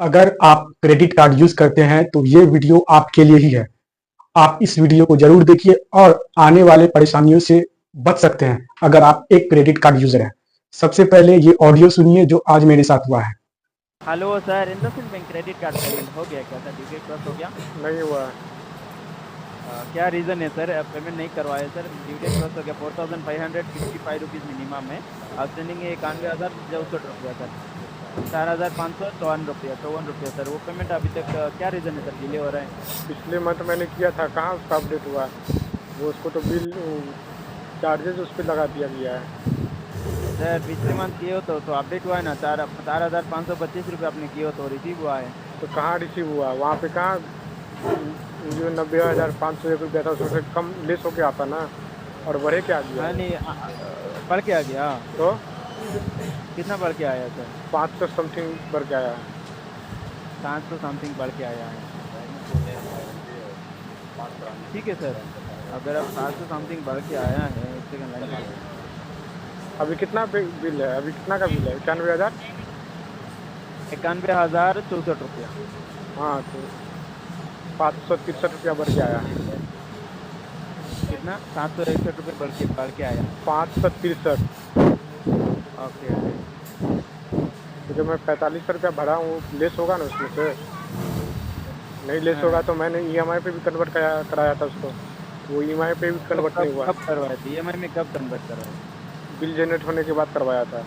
अगर आप credit card use करते हैं तो ये वीडियो आपके लिए ही है। आप इस वीडियो को जरूर देखिए और आने वाले परेशानियों से बच सकते हैं अगर आप एक क्रेडिट कार्ड यूजर हैं। सबसे पहले ये ऑडियो सुनिए जो आज मेरे साथ हुआ है। Hello sir, IndusInd bank credit card payment हो गया क्या सर? ड्यू डेट क्रॉस हो गया? नहीं हुआ। क्या रीज़न है सर पेमेंट नहीं करवाए सर? ड्यू डेट क्रॉस हो गया। 4555 रुपीज़ मिनिमम है। आउटस्टैंडिंग है 91,064 रुपया सर। 4,554 रुपया 54 रुपया सर। वो पेमेंट अभी तक क्या रीज़न है सर डिले हो रहा है? पिछले मंथ मैंने किया था, कहाँ उसका अपडेट हुआ? वो उसको तो बिल चार्जेस उस पर लगा दिया गया है। सर पिछले मंथ किए हो तो अपडेट हुआ है ना। 4,525 रुपये आपने किए हो तो रिसीव हुआ है। तो कहाँ रिसीव हुआ? वहाँ पे कहाँ जो 90,501 रुपया था उसमें से कम लेस होके आता ना, और बढ़े के आ गया। हाँ नहीं बढ़ के आ गया। तो कितना बढ़ के आया सर? 500 समथिंग बढ़ के आया। 500 समथिंग बढ़ के आया है। ठीक है सर, अगर अब 500 समथिंग बढ़ के आया है, एक सेकंड लाइन पे। अभी कितना बिल है? अभी कितना का बिल है? 91,000। 91,064 रुपया। हाँ, तो 563 रुपया बढ़ के आया। कितना? 761 रुपये बढ़ के आया। 563। Okay okay. तो जो मैं 45 रुपया भरा हूँ लेस होगा ना उसमें से? नहीं लेस होगा तो मैंने ईएमआई पे भी कन्वर्ट कराया था उसको, वो ईएमआई पे भी कन्वर्ट नहीं हुआ। कब करवाए थे ईएमआई में? कब कन्वर्ट करवाए? बिल जनरेट होने के बाद करवाया था।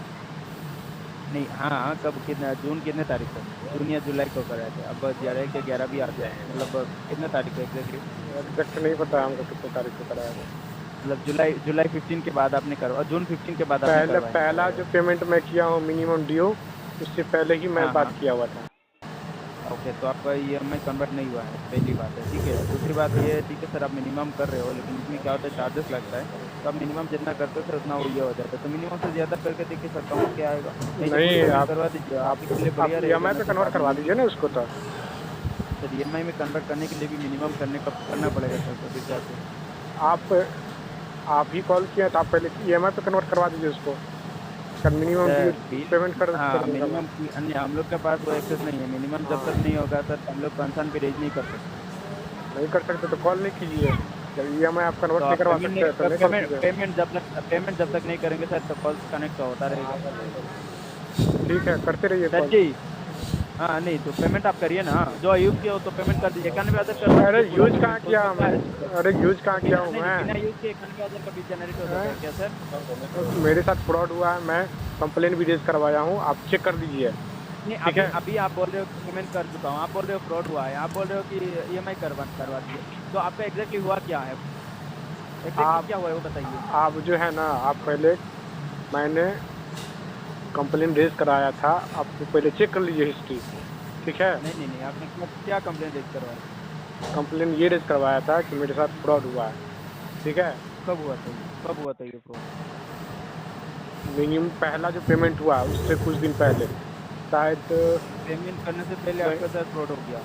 नहीं हाँ, कब? कितना जून कितने तारीख को? जून या जुलाई को कराए थे? अब 11 के 11 भी आ गया है, मतलब कितने तारीख को एग्जैक्टली? एग्जैक्ट नहीं पता है हमको कितने तारीख को कराया था। मतलब जुलाई 15 के बाद आपने करवा, जून 15 के बाद आपने करवाया? पहला जो पेमेंट मैं किया हूँ मिनिमम ड्यू, उससे पहले ही मैं बात किया हुआ था। ओके, तो आपका ईएमआई कन्वर्ट नहीं हुआ है, पहली बात है। ठीक है, दूसरी बात ये, ठीक है सर, आप मिनिमम कर रहे हो, लेकिन इसमें क्या होता है, चार्जेस लगता है। तो आप मिनिमम जितना करते हो सर उतना वो ये हो जाता है। तो मिनिमम से ज़्यादा करके देखिए सर, कम क्या आएगा? नहीं, आप करवा दीजिए, आपके लिए आप बढ़िया रहेगा। ईएमआई पे कन्वर्ट करवा दीजिए ना उसको। तो सर ईएमआई में कन्वर्ट करने के लिए भी मिनिमम करना पड़ेगा सर, तो फिर से आप ही कॉल किया तो आप पहले ईएमआई पे कन्वर्ट करवा दीजिए उसको। मिनिमम पेमेंट कर मिनिमम अन्य हम लोग के पास वो एक्सेस नहीं है। मिनिमम जब तक नहीं होगा सर, हम लोग कंसर्न पे रेज नहीं कर सकते। नहीं कर सकते तो कॉल नहीं कीजिए। जब ईएमआई आप कन्वर्ट नहीं करवा सकते तो नहीं कॉल कीजिए। पेमेंट जब तक नहीं करेंगे सर, तो कॉल कनेक्ट होता रहेगा। ठीक है, करते रहिए सर कॉल। जी, हाँ नहीं तो पेमेंट आप करिए ना, जो यूज़ किया हो तो पेमेंट कर दीजिए। 91,000 अरे यूज कहाँ किया मैं? अरे यूज कहाँ किया हूँ मैं? बिना यूज़ के 91,000 का बिल जनरेट हो जाता है क्या सर? मेरे साथ फ्रॉड हुआ है, मैं कंप्लेन भी रेज करवाया हूँ, आप चेक कर लीजिए। नहीं अभी आप बोल रहे हो कि पेमेंट कर चुका हूँ, आप बोल रहे हो फ्रॉड हुआ है, आप बोल रहे हो कि ईएमआई करवा दीजिए। तो आपका एग्जैक्टली हुआ क्या है? क्या हुआ है वो बताइए। आप जो है ना, आप पहले, मैंने कंप्लेन रेज कराया था, आप पहले चेक कर लीजिए हिस्ट्री। ठीक है? नहीं आपने क्या कंप्लेन रेज करवाया? कंप्लेन ये रेज करवाया था कि मेरे साथ फ्रॉड हुआ है। ठीक है? कब हुआ था ये फ्रॉड? मिनिमम पहला जो पेमेंट हुआ उससे कुछ दिन पहले, शायद पेमेंट करने से पहले आपके साथ फ्रॉड हो गया?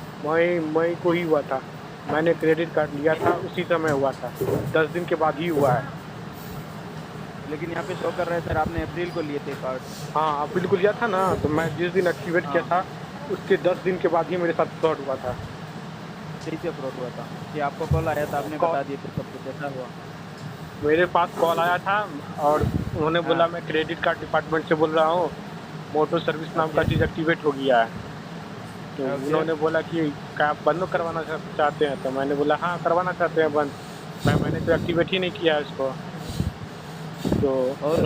मई को ही हुआ था। मैंने क्रेडिट कार्ड लिया था उसी समय हुआ था, 10 दिन के बाद ही हुआ है। लेकिन यहाँ पे शो कर रहा है सर आपने अप्रैल को लिए थे कार्ड। हाँ, अप्रैल को लिया था ना, तो मैं जिस दिन एक्टिवेट किया था उसके 10 दिन के बाद ही मेरे साथ फ्रॉड हुआ था। कैसे फ्रॉड हुआ था कि आपको कॉल आया था, आपने बता दिए थे सब कुछ, ऐसा हुआ? मेरे पास कॉल आया था और उन्होंने बोला मैं क्रेडिट कार्ड डिपार्टमेंट से बोल रहा हूँ, मोटो सर्विस नाम का चीज़ एक्टिवेट हो गया है। तो उन्होंने बोला कि क्या आप बंद करवाना चाहते हैं? तो मैंने बोला हाँ करवाना चाहते हैं बंद, मैंने तो एक्टिवेट ही नहीं किया है इसको। तो और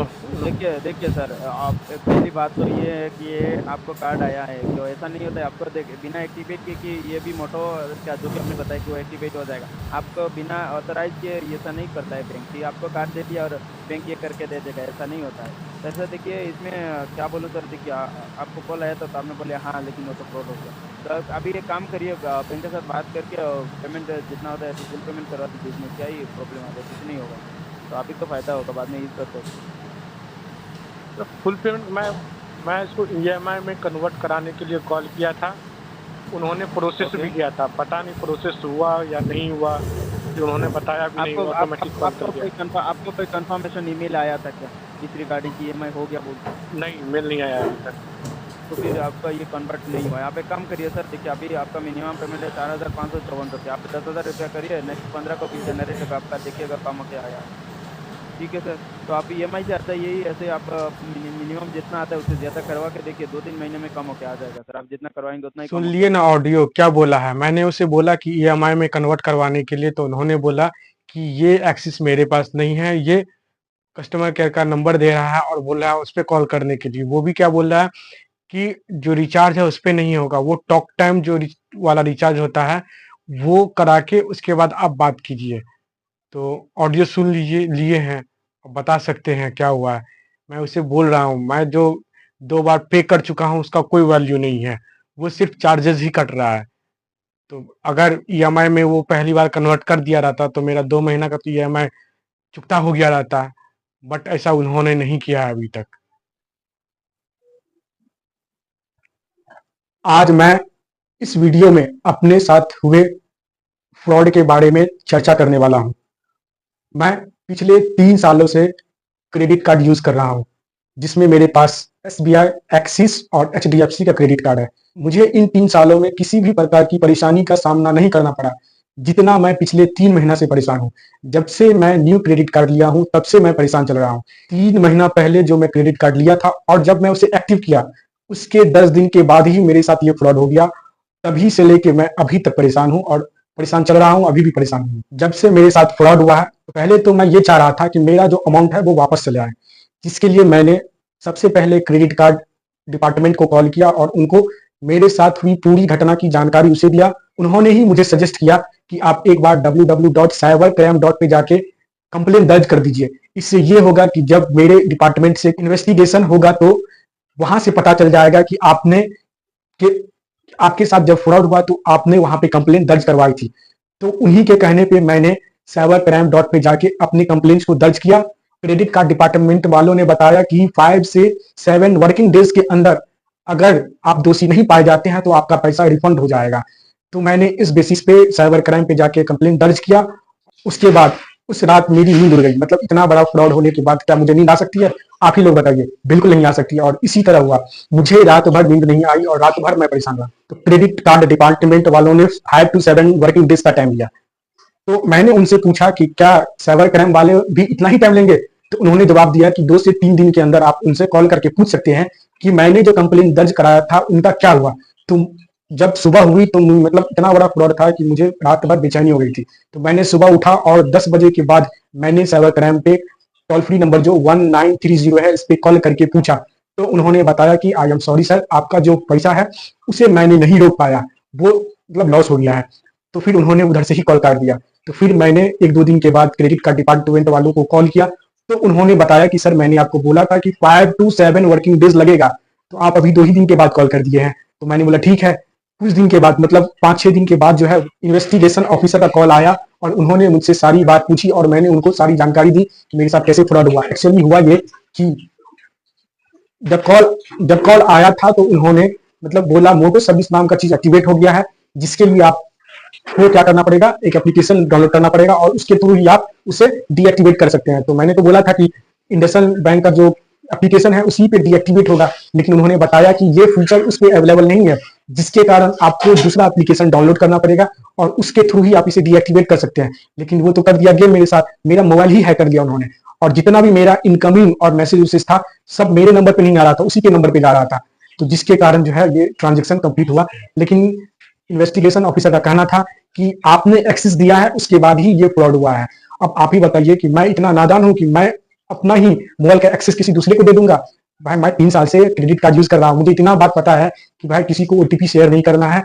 देखिए सर, आप पहली बात तो ये है कि ये आपको कार्ड आया है, तो ऐसा नहीं होता है आपको बिना एक्टिवेट किए कि ये भी मोटो क्या जो कि आपने बताया कि वो एक्टिवेट हो जाएगा। आपको बिना ऑथराइज किए ऐसा नहीं करता है बैंक कि आपको कार्ड दे दिया और बैंक ये करके दे देगा, ऐसा नहीं होता है। तो ऐसा देखिए इसमें क्या बोलूँ सर, देखिए आपको कॉल आया था तो आपने बोले हाँ, लेकिन वो तो फ्रॉड हो गया। तो अभी एक काम करिए, बैंक के साथ बात करके पेमेंट जितना होता है फुल पेमेंट करवा दीजिए। इसमें क्या ही प्रॉब्लम आता है? कुछ नहीं होगा, तो आप ही को फ़ायदा होगा, बाद में यूज़ करते हो। तो फुल पेमेंट मैं इसको ईएमआई में कन्वर्ट कराने के लिए कॉल किया था, उन्होंने प्रोसेस भी किया था, पता नहीं प्रोसेस हुआ या नहीं हुआ, जो उन्होंने बताया भी नहीं, ऑटोमेटिक कॉल कर दिया। आपको कोई कंफर्मेशन ईमेल आया था क्या इस रिगार्डिंग की ईएमआई हो गया बोल? नहीं, मेल नहीं आया अभी तक। तो फिर आपका ये कन्वर्ट नहीं हुआ है। आप एक काम करिए सर, देखिए अभी आपका मिनिमम पेमेंट है 4,554 रुपये, आप 10,000 रुपया करिए, नेक्स्ट 15 को फिर जनरेट होगा आपका, देखिएगा कम क्या आया। ठीक है सर, तो आप EMI से आता है यही, ऐसे आप मिनिमम जितना आता है उससे ज़्यादा करवा के देखिए, 2-3 महीने में कम होके आ जाएगा सर। आप जितना करवाएंगे उतना ही सुन कम लिए ना ऑडियो क्या बोला है। मैंने उसे बोला कि EMI में कन्वर्ट करवाने के लिए, तो उन्होंने बोला कि ये एक्सेस मेरे पास नहीं है, ये कस्टमर केयर का नंबर दे रहा है और बोल रहा है उस पे कॉल करने के लिए। वो भी क्या बोल रहा है कि जो रिचार्ज है उस पे नहीं होगा, वो टॉक टाइम जो वाला रिचार्ज होता है वो करा के उसके बाद आप बात कीजिए। तो ऑडियो सुन लीजिए, लिए हैं, बता सकते हैं क्या हुआ है। मैं उसे बोल रहा हूँ, मैं जो 2 बार पे कर चुका हूँ उसका कोई वैल्यू नहीं है, वो सिर्फ चार्जेस ही कट रहा है। तो अगर EMI में वो पहली बार कन्वर्ट कर दिया रहता तो मेरा 2 महीना का तो EMI चुकता हो गया रहता, बट ऐसा उन्होंने नहीं किया है अभी तक। आज मैं इस वीडियो में अपने साथ हुए फ्रॉड के बारे में चर्चा करने वाला हूं। मैं पिछले 3 सालों से क्रेडिट कार्ड यूज कर रहा हूं, जिसमें मेरे पास SBI, एक्सिस और HDFC का क्रेडिट कार्ड है। मुझे इन 3 सालों में किसी भी प्रकार की परेशानी का सामना नहीं करना पड़ा, जितना मैं पिछले 3 महीना से परेशान हूँ। जब से मैं न्यू क्रेडिट कार्ड लिया हूँ तब से मैं परेशान चल रहा हूँ। 3 महीना पहले जो मैं क्रेडिट कार्ड लिया था और जब मैं उसे एक्टिव किया उसके 10 दिन के बाद ही मेरे साथ ये फ्रॉड हो गया। तभी से लेके मैं अभी तक परेशान हूँ और परेशान चल रहा हूँ, अभी भी परेशान हूँ। जब से मेरे साथ फ्रॉड हुआ है तो पहले तो मैं ये चाह रहा था कि मेरा जो अमाउंट है वो वापस चले आए, जिसके लिए मैंने सबसे पहले क्रेडिट कार्ड डिपार्टमेंट को कॉल किया और उनको मेरे साथ हुई पूरी घटना की जानकारी उसे दिया। उन्होंने ही मुझे सजेस्ट किया कि आप एक बार www.cybercrime.पे पे जाके कंप्लेन दर्ज कर दीजिए। इससे ये होगा कि जब मेरे डिपार्टमेंट से इन्वेस्टिगेशन होगा तो वहां से पता चल जाएगा कि आपके साथ जब फ्रॉड हुआ तो आपने वहां पे कंप्लेन दर्ज करवाई थी। तो उन्हीं के कहने पे मैंने cybercrime.पे पे जाके अपनी कंप्लेन को दर्ज किया। क्रेडिट कार्ड डिपार्टमेंट वालों ने बताया कि 5 से 7 वर्किंग डेज के अंदर अगर आप दोषी नहीं पाए जाते हैं तो आपका पैसा रिफंड हो जाएगा। तो मैंने इस बेसिस पे cybercrime पे जाके कंप्लेन दर्ज किया। उसके बाद उस रात मेरी नींद उड़ गई। मतलब इतना बड़ा फ्रॉड होने के बाद क्या मुझे नींद आ सकती है? आप ही लोग बताइए। बिल्कुल नहीं आ सकती। और इसी तरह हुआ, मुझे रात भर नींद नहीं आई और रात भर मैं परेशान रहा। तो क्रेडिट कार्ड डिपार्टमेंट वालों ने 5 to 7 वर्किंग डेज का टाइम लिया। तो मैंने उनसे पूछा कि क्या cybercrime वाले भी इतना ही टाइम लेंगे? तो उन्होंने जवाब दिया कि 2 से 3 दिन के अंदर आप उनसे कॉल करके पूछ सकते हैं कि मैंने जो कंप्लेन दर्ज कराया था उनका क्या हुआ। तो जब सुबह हुई तो मतलब इतना बड़ा फ्रॉड था कि मुझे रात भर बेचैनी हो गई थी। तो मैंने सुबह उठा और 10 बजे के बाद मैंने cybercrime पे टोल फ्री नंबर जो 1930 है इस पे कॉल करके पूछा। तो उन्होंने बताया कि आई एम सॉरी सर, आपका जो पैसा है उसे मैंने नहीं रोक पाया, वो मतलब लॉस हो गया है। तो फिर उन्होंने उधर से ही कॉल काट दिया। तो फिर मैंने 1-2 दिन के बाद क्रेडिट कार्ड डिपार्टमेंट वालों को कॉल किया। तो उन्होंने बताया कि सर मैंने आपको बोला था कि 5 to 7 वर्किंग डेज लगेगा, तो आप अभी 2 ही दिन के बाद कॉल कर दिए हैं। तो मैंने बोला ठीक है। कुछ दिन के बाद मतलब 5-6 दिन के बाद जो है इन्वेस्टिगेशन ऑफिसर का कॉल आया और उन्होंने मुझसे सारी बात पूछी और मैंने उनको सारी जानकारी दी कि मेरे साथ कैसे फ्रॉड हुआ। एक्चुअली हुआ ये कि जब कॉल आया था तो उन्होंने मतलब बोला मोटो सर्विस नाम का चीज एक्टिवेट हो गया है, जिसके लिए आपको क्या करना पड़ेगा, एक एप्लीकेशन डाउनलोड करना पड़ेगा और उसके थ्रू ही आप उसे डीएक्टिवेट कर सकते हैं। तो मैंने तो बोला था कि इंडसइंड बैंक का जो एप्लीकेशन है उसी पे डीएक्टिवेट होगा, लेकिन उन्होंने बताया कि ये फीचर उस पर अवेलेबल नहीं है, जिसके कारण आपको दूसरा एप्लीकेशन डाउनलोड करना पड़ेगा और उसके थ्रू ही आप इसे डीएक्टिवेट कर सकते हैं। लेकिन वो तो कर दिया गया मेरे साथ, मेरा मोबाइल ही हैक कर दिया उन्होंने और जितना भी मेरा इनकमिंग और मैसेज था सब मेरे नंबर पे नहीं आ रहा था, उसी के नंबर पे जा रहा था। तो जिसके कारण जो है ये ट्रांजेक्शन कंप्लीट हुआ। लेकिन इन्वेस्टिगेशन ऑफिसर का कहना था कि आपने एक्सेस दिया है उसके बाद ही ये फ्रॉड हुआ है। अब आप ही बताइए कि मैं इतना नादान हूं कि मैं अपना ही मोबाइल का एक्सेस किसी दूसरे को दे दूंगा? भाई मैं 3 साल से क्रेडिट कार्ड यूज कर रहा हूं, मुझे इतना बात पता है कि भाई किसी को ओटीपी शेयर नहीं करना है,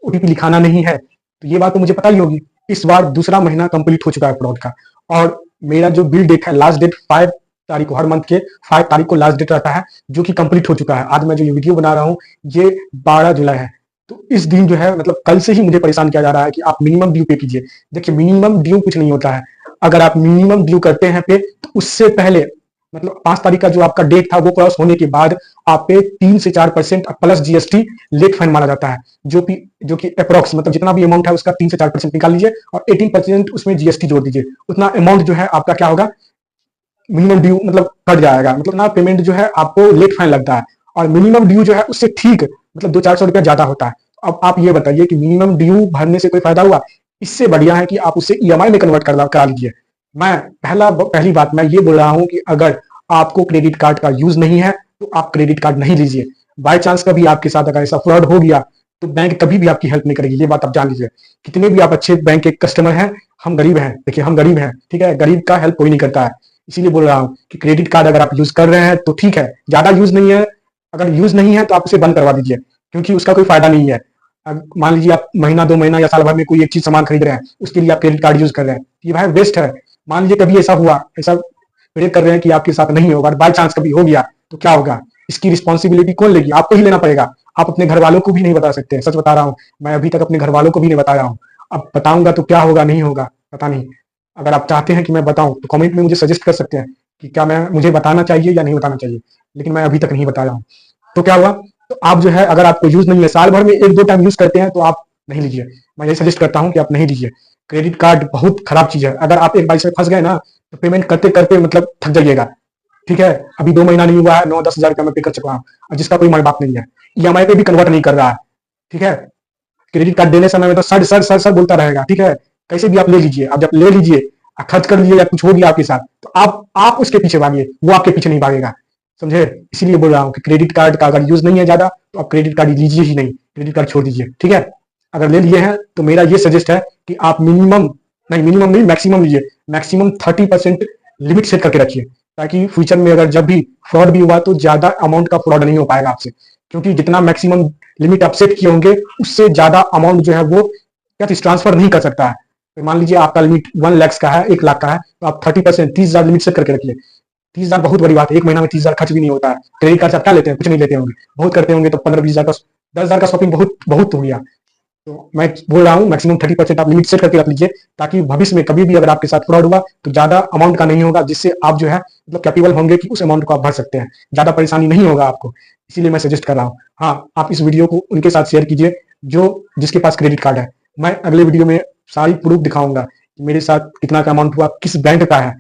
ओटीपी लिखाना नहीं है। तो ये बात तो मुझे पता ही होगी। इस बार दूसरा महीना कंप्लीट हो चुका है फ्रॉड का और मेरा जो बिल डेट है, लास्ट डेट 5 तारीख को, हर मंथ के 5 तारीख को लास्ट डेट रहता है, जो कि कंप्लीट हो चुका है। आज मैं जो ये वीडियो बना रहा हूँ ये 12 जुलाई है। तो इस दिन जो है मतलब कल से ही मुझे परेशान किया जा रहा है कि आप मिनिमम ड्यू पे कीजिए। देखिए मिनिमम ड्यू कुछ नहीं होता है। अगर आप मिनिमम ड्यू करते हैं पे तो उससे पहले मतलब 5 तारीख का जो आपका डेट था वो क्रॉस होने के बाद आप पे 3 से 4% प्लस जीएसटी लेट फाइन माना जाता है, जो कि अप्रोक्स मतलब जितना भी अमाउंट है उसका 3 से 4% निकाल लीजिए और 18% उसमें जीएसटी जोड़ दीजिए। उतना अमाउंट जो है आपका क्या होगा, मिनिमम ड्यू मतलब कट जाएगा, मतलब ना पेमेंट जो है आपको लेट फाइन लगता है। और मिनिमम ड्यू जो है उससे ठीक मतलब 200-400 रुपया ज्यादा होता है। अब आप ये बताइए कि मिनिमम ड्यू भरने से कोई फायदा हुआ? इससे बढ़िया है कि आप उसे ईएमआई में कन्वर्ट करा लीजिए। मैं पहली बात मैं ये बोल रहा हूँ कि अगर आपको क्रेडिट कार्ड का यूज नहीं है तो आप क्रेडिट कार्ड नहीं लीजिए। बाय चांस कभी आपके साथ अगर ऐसा फ्रॉड हो गया तो बैंक कभी भी आपकी हेल्प नहीं करेगी, ये बात आप जान लीजिए। कितने भी आप अच्छे बैंक के कस्टमर हैं, हम गरीब हैं, देखिए हम गरीब हैं, ठीक है, गरीब का हेल्प कोई नहीं करता है। इसीलिए बोल रहा हूँ कि क्रेडिट कार्ड अगर आप यूज कर रहे हैं तो ठीक है, ज्यादा यूज नहीं है, अगर यूज नहीं है तो आप उसे बंद करवा दीजिए, क्योंकि उसका कोई फायदा नहीं है। मान लीजिए आप महीना 2 महीना या साल भर में कोई एक चीज सामान खरीद रहे हैं, उसके लिए आप क्रेडिट कार्ड यूज कर रहे हैं, ये भाई वेस्ट है। मान लीजिए कभी ऐसा हुआ, ऐसा प्रे कर रहे हैं कि आपके साथ नहीं होगा, बाय चांस कभी हो गया तो क्या होगा? इसकी रिस्पॉन्सिबिलिटी कौन लेगी? आपको ही लेना पड़ेगा। आप अपने घर वालों को भी नहीं बता सकते, सच बता रहा हूँ, मैं अभी तक अपने घर वालों को भी नहीं बताया हूँ। अब बताऊंगा तो क्या होगा, नहीं होगा पता नहीं। अगर आप चाहते हैं कि मैं बताऊं तो कमेंट में मुझे सजेस्ट कर सकते हैं कि क्या मुझे बताना चाहिए या नहीं बताना चाहिए, लेकिन मैं अभी तक नहीं बताया हूँ। तो क्या हुआ, तो आप जो है अगर आपको यूज नहीं है, साल भर में 1-2 टाइम यूज करते हैं तो आप नहीं लीजिए। मैं ये सजेस्ट करता हूँ कि आप नहीं लीजिए। क्रेडिट कार्ड बहुत खराब चीज है। अगर आप एक बार से फंस गए ना तो पेमेंट करते करते मतलब थक जाइएगा, ठीक है। अभी 2 महीना नहीं हुआ है, 9-10 हजार रुपया मैं पे कर चुका हूँ, और जिसका कोई माँ बाप नहीं है, ईएमआई पे भी कन्वर्ट नहीं कर रहा है, ठीक है। क्रेडिट कार्ड देने समय में तो सर बोलता रहेगा, ठीक है। कैसे भी आप ले लीजिए, आप जब ले लीजिए, खर्च कर लीजिए या कुछ हो गया आपके साथ, तो आप उसके पीछे भागिए, वो आपके पीछे नहीं भागेगा, समझे। इसीलिए बोल रहा हूँ कि क्रेडिट कार्ड का अगर यूज नहीं है ज्यादा तो आप क्रेडिट कार्ड लीजिए ही नहीं, क्रेडिट कार्ड छोड़ दीजिए, ठीक है। अगर ले लिए हैं तो मेरा ये सजेस्ट है कि आप मिनिमम नहीं मैक्सिमम लीजिए। मैक्सिमम 30% लिमिट सेट करके रखिए, ताकि फ्यूचर में अगर जब भी फ्रॉड भी हुआ तो ज्यादा अमाउंट का फ्रॉड नहीं हो पाएगा आपसे, क्योंकि जितना मैक्सिमम लिमिट आप सेट किए होंगे उससे ज्यादा अमाउंट जो है वो क्या ट्रांसफर नहीं कर सकता है। तो मान लीजिए आपका लिमिट 1 लाख का है, 1 लाख का है, तो आप 30% 30,000 लिमिट सेट करके रखिए। 30,000 बहुत बड़ी बात है, एक महीना में 30,000 खर्च भी नहीं होता है। क्रेडिट कार्ड से आप क्या लेते हैं? कुछ नहीं लेते होंगे, बहुत करते होंगे तो 15-20 हजार का, 10,000 का शॉपिंग बहुत बहुत हो गया। तो मैं बोल रहा हूँ मैक्सिमम 30% आप लिमिट सेट करके रख लीजिए, ताकि भविष्य में कभी भी अगर आपके साथ फ्रॉड हुआ तो ज्यादा अमाउंट का नहीं होगा, जिससे आप जो है मतलब कैपेबल होंगे कि उस अमाउंट को आप भर सकते हैं, ज्यादा परेशानी नहीं होगा आपको। इसीलिए मैं सजेस्ट कर रहा हूँ। हाँ, आप इस वीडियो को उनके साथ शेयर कीजिए जिसके पास क्रेडिट कार्ड है। मैं अगले वीडियो में सारी प्रूफ दिखाऊंगा कि मेरे साथ कितना का अमाउंट हुआ, किस बैंक का है,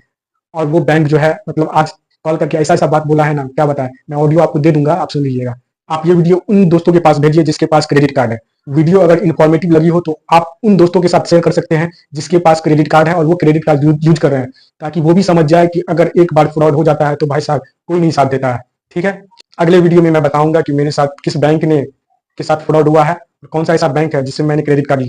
और वो बैंक जो है मतलब आज कॉल करके ऐसा ऐसा बात बोला है ना, क्या बताए। मैं ऑडियो आपको दे दूंगा, आप सुन लीजिएगा। आप ये वीडियो उन दोस्तों के पास भेजिए जिसके पास क्रेडिट कार्ड है। वीडियो अगर इन्फॉर्मेटिव लगी हो तो आप उन दोस्तों के साथ शेयर कर सकते हैं जिसके पास क्रेडिट कार्ड है और वो क्रेडिट कार्ड यूज कर रहे हैं, ताकि वो भी समझ जाए कि अगर एक बार फ्रॉड हो जाता है तो भाई साहब कोई नहीं साथ देता है, ठीक है। अगले वीडियो में मैं बताऊंगा कि मेरे साथ किस बैंक के साथ फ्रॉड हुआ है, कौन सा ऐसा बैंक है जिससे मैंने क्रेडिट कार्ड लिया।